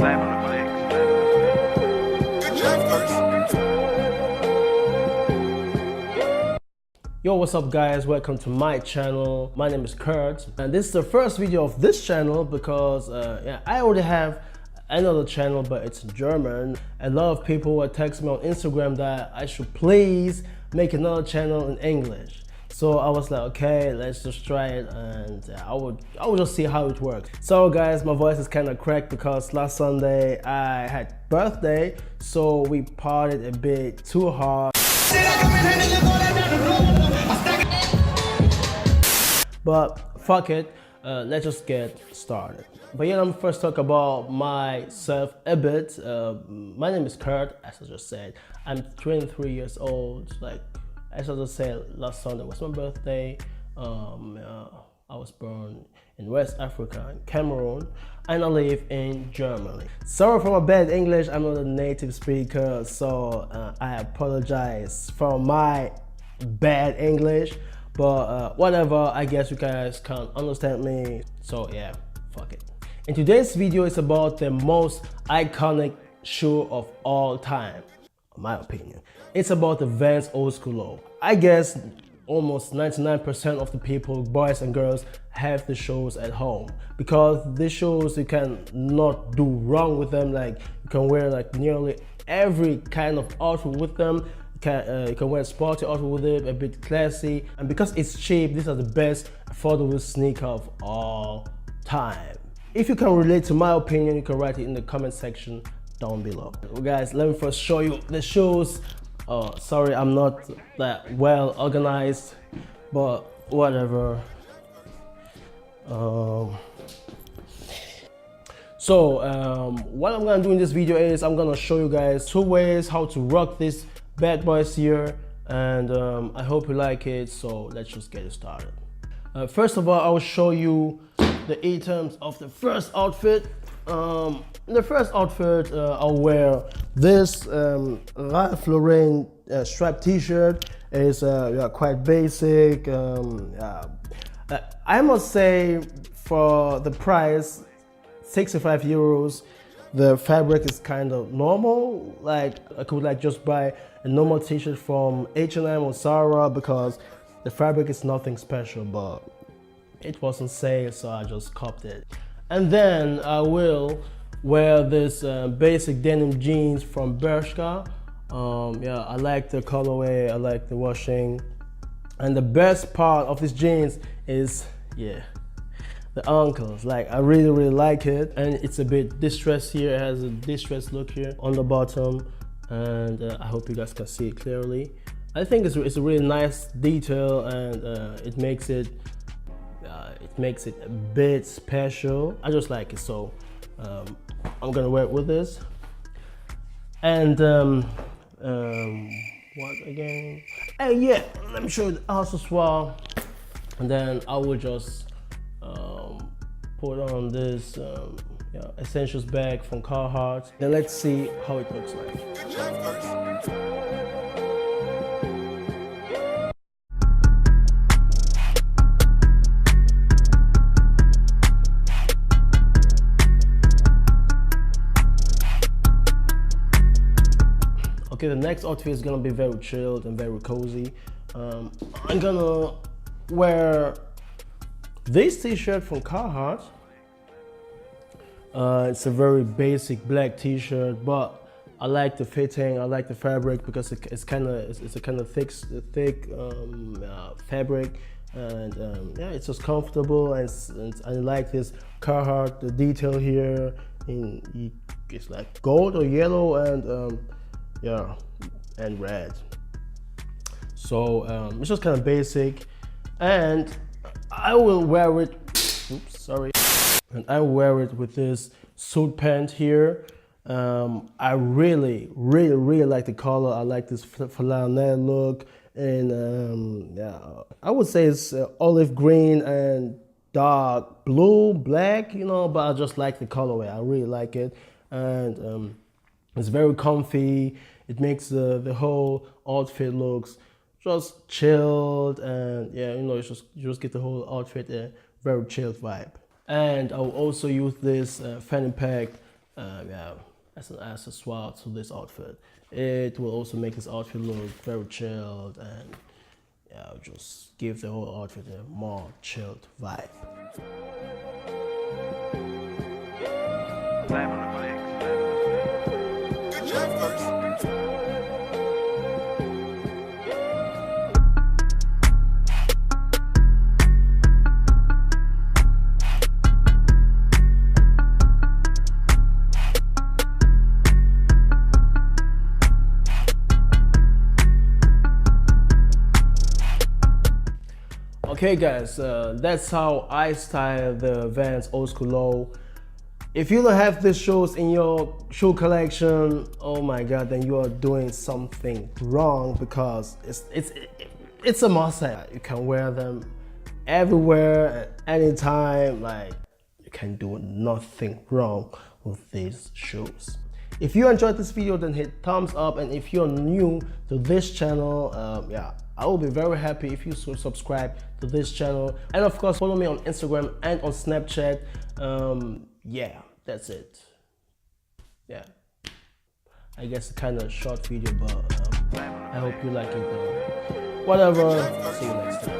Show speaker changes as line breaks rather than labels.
Yo, what's up guys, welcome to my channel. My name is Kurt and this is the first video of this channel because I already have another channel, but it's in German. A lot of people were texting me on Instagram that I should please make another channel in English. So I was like, okay, let's just try it, and I would just see how it works. So guys, my voice is kind of cracked because last Sunday I had birthday, so we partied a bit too hard. But fuck it, let's just get started. But yeah, let me first talk about myself a bit. My name is Kurt, as I just said. I'm 23 years old. Like, as I just said, last Sunday was my birthday. I was born in West Africa, in Cameroon, and I live in Germany. Sorry for my bad English, I'm not a native speaker, so I apologize for my bad English. But whatever, I guess you guys can't understand me, so yeah, fuck it. In today's video, it's about the most iconic shoe of all time, in my opinion. It's about the Vans old school low. I guess almost 99% of the people, boys and girls, have the shoes at home because these shoes you can not do wrong with them. Like, you can wear like nearly every kind of outfit with them. You can wear a sporty outfit with it, a bit classy, and because it's cheap, these are the best affordable sneaker of all time. If you can relate to my opinion, you can write it in the comment section down below. Well, guys, let me first show you the shoes. Sorry, I'm not that well organized, but whatever. What I'm gonna do in this video is I'm gonna show you guys 2 ways how to rock this bad boys here, and I hope you like it, so let's just get it started. First of all, I will show you the items of the first outfit. In the first outfit, I'll wear this Ralph Lauren striped t-shirt. It's quite basic. I must say, for the price, 65 euros, the fabric is kind of normal. Like, I could like just buy a normal t-shirt from H&M or Zara because the fabric is nothing special, but it was on sale, so I just copped it. And then I will wear this basic denim jeans from Bershka. I like the colorway, I like the washing, and the best part of this jeans is the ankles. Like, I really like it, and it's a bit distressed here. It has a distressed look here on the bottom, and I hope you guys can see it clearly. I think it's a really nice detail, and it makes it a bit special. I just like it, so I'm gonna wear it with this. And what again? And yeah, let me show you the accessoire, and then I will just put on this essentials bag from Carhartt. Then let's see how it looks like. Okay, the next outfit is gonna be very chilled and very cozy. I'm gonna wear this t-shirt from Carhartt. It's a very basic black t-shirt, but I like the fitting, I like the fabric because it's a kind of thick fabric, and it's just comfortable, and I like this Carhartt, the detail here it's like gold or yellow and red. So it's just kind of basic, and I will wear it. Oops, sorry. And I wear it with this suit pant here. I really like the color. I like this flannel look, and I would say it's olive green and dark blue, black, but I just like the colorway. I really like it, and it's very comfy. It makes the whole outfit looks just chilled, and you just get the whole outfit a very chilled vibe. And I'll also use this fanny pack Yeah, as an accessoire to this outfit. It will also make this outfit look very chilled and yeah, just give the whole outfit a more chilled vibe. Okay guys, that's how I style the Vans Old School Low. If you don't have these shoes in your shoe collection, oh my god, then you are doing something wrong, because it's a must-have. You can wear them everywhere at any time. Like, you can do nothing wrong with these shoes. If you enjoyed this video, then hit thumbs up, and if you're new to this channel, yeah, I will be very happy if you subscribe to this channel, and of course follow me on Instagram and on Snapchat. Yeah, that's it. Yeah, I guess kind of short video, but I hope you like it though. Whatever, see you next time.